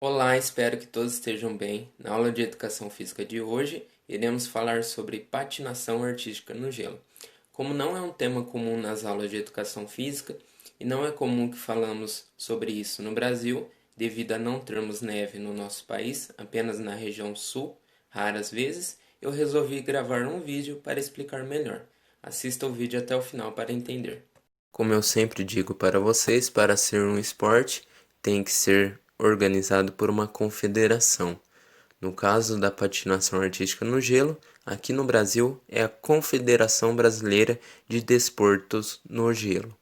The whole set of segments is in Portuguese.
Olá, espero que todos estejam bem. Na aula de Educação Física de hoje, iremos falar sobre patinação artística no gelo. Como não é um tema comum nas aulas de Educação Física e não é comum que falamos sobre isso no Brasil, devido a não termos neve no nosso país, apenas na região sul, raras vezes, eu resolvi gravar um vídeo para explicar melhor. Assista o vídeo até o final para entender. Como eu sempre digo para vocês, para ser um esporte, tem que ser organizado por uma confederação. No caso da patinação artística no gelo, aqui no Brasil é a Confederação Brasileira de Desportos no Gelo.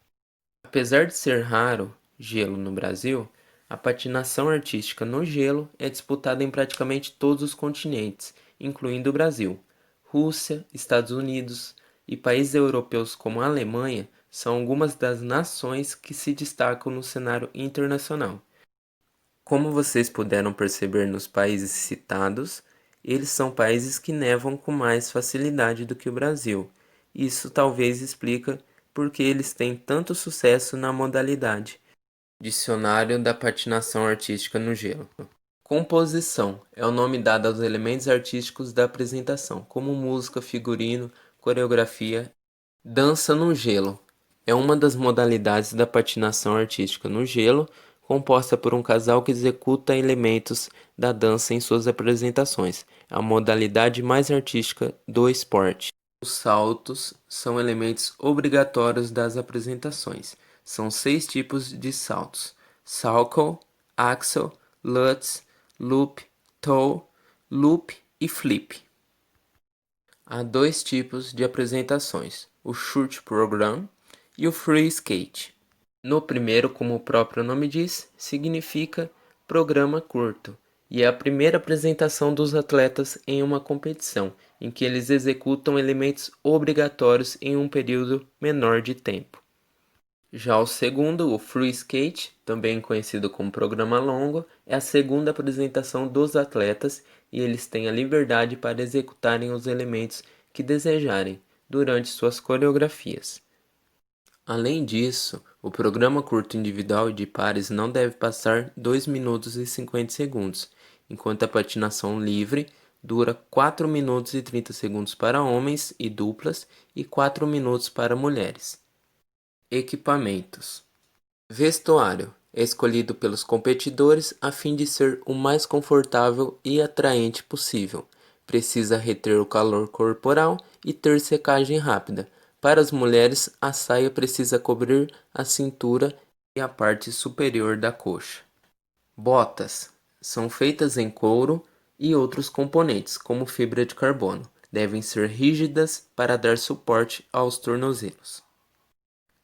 Apesar de ser raro gelo no Brasil, a patinação artística no gelo é disputada em praticamente todos os continentes, incluindo o Brasil. Rússia, Estados Unidos e países europeus como a Alemanha são algumas das nações que se destacam no cenário internacional. Como vocês puderam perceber nos países citados, eles são países que nevam com mais facilidade do que o Brasil. Isso talvez explica por que eles têm tanto sucesso na modalidade. Dicionário da patinação artística no gelo. Composição é o nome dado aos elementos artísticos da apresentação, como música, figurino, coreografia. Dança no gelo é uma das modalidades da patinação artística no gelo, composta por um casal que executa elementos da dança em suas apresentações. É a modalidade mais artística do esporte. Os saltos são elementos obrigatórios das apresentações. São 6 tipos de saltos: salchow, axel, lutz, loop, toe, loop e flip. Há 2 tipos de apresentações: o Short Program e o Free Skate. No primeiro, como o próprio nome diz, significa programa curto, e é a primeira apresentação dos atletas em uma competição, em que eles executam elementos obrigatórios em um período menor de tempo. Já o segundo, o Free Skate, também conhecido como programa longo, é a segunda apresentação dos atletas e eles têm a liberdade para executarem os elementos que desejarem durante suas coreografias. Além disso, o programa curto individual e de pares não deve passar 2 minutos e 50 segundos, enquanto a patinação livre dura 4 minutos e 30 segundos para homens e duplas e 4 minutos para mulheres. Equipamentos. Vestuário é escolhido pelos competidores a fim de ser o mais confortável e atraente possível. Precisa reter o calor corporal e ter secagem rápida. Para as mulheres, a saia precisa cobrir a cintura e a parte superior da coxa. Botas são feitas em couro e outros componentes, como fibra de carbono. Devem ser rígidas para dar suporte aos tornozelos.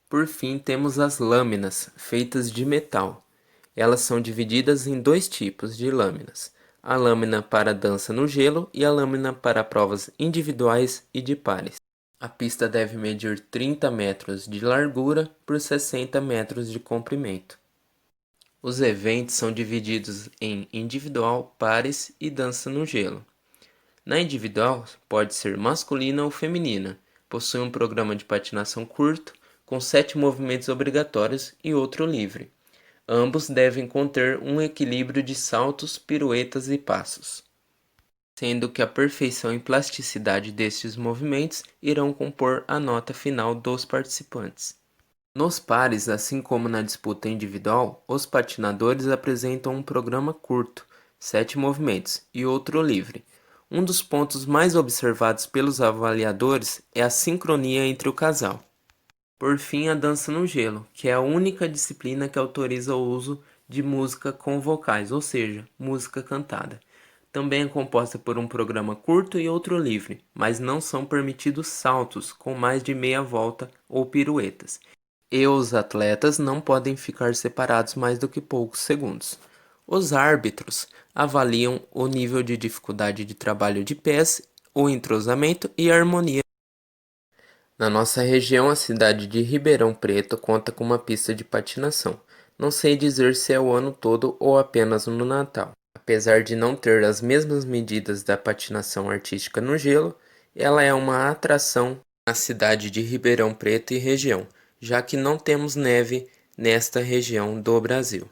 Por fim, temos as lâminas, feitas de metal. Elas são divididas em 2 tipos de lâminas: a lâmina para dança no gelo e a lâmina para provas individuais e de pares. A pista deve medir 30 metros de largura por 60 metros de comprimento. Os eventos são divididos em individual, pares e dança no gelo. Na individual, pode ser masculina ou feminina. Possui um programa de patinação curto, com 7 movimentos obrigatórios e outro livre. Ambos devem conter um equilíbrio de saltos, piruetas e passos, sendo que a perfeição e plasticidade destes movimentos irão compor a nota final dos participantes. Nos pares, assim como na disputa individual, os patinadores apresentam um programa curto, 7 movimentos, e outro livre. Um dos pontos mais observados pelos avaliadores é a sincronia entre o casal. Por fim, a dança no gelo, que é a única disciplina que autoriza o uso de música com vocais, ou seja, música cantada. Também é composta por um programa curto e outro livre, mas não são permitidos saltos com mais de meia volta ou piruetas. E os atletas não podem ficar separados mais do que poucos segundos. Os árbitros avaliam o nível de dificuldade de trabalho de pés, o entrosamento e a harmonia. Na nossa região, a cidade de Ribeirão Preto conta com uma pista de patinação. Não sei dizer se é o ano todo ou apenas no Natal. Apesar de não ter as mesmas medidas da patinação artística no gelo, ela é uma atração na cidade de Ribeirão Preto e região, já que não temos neve nesta região do Brasil.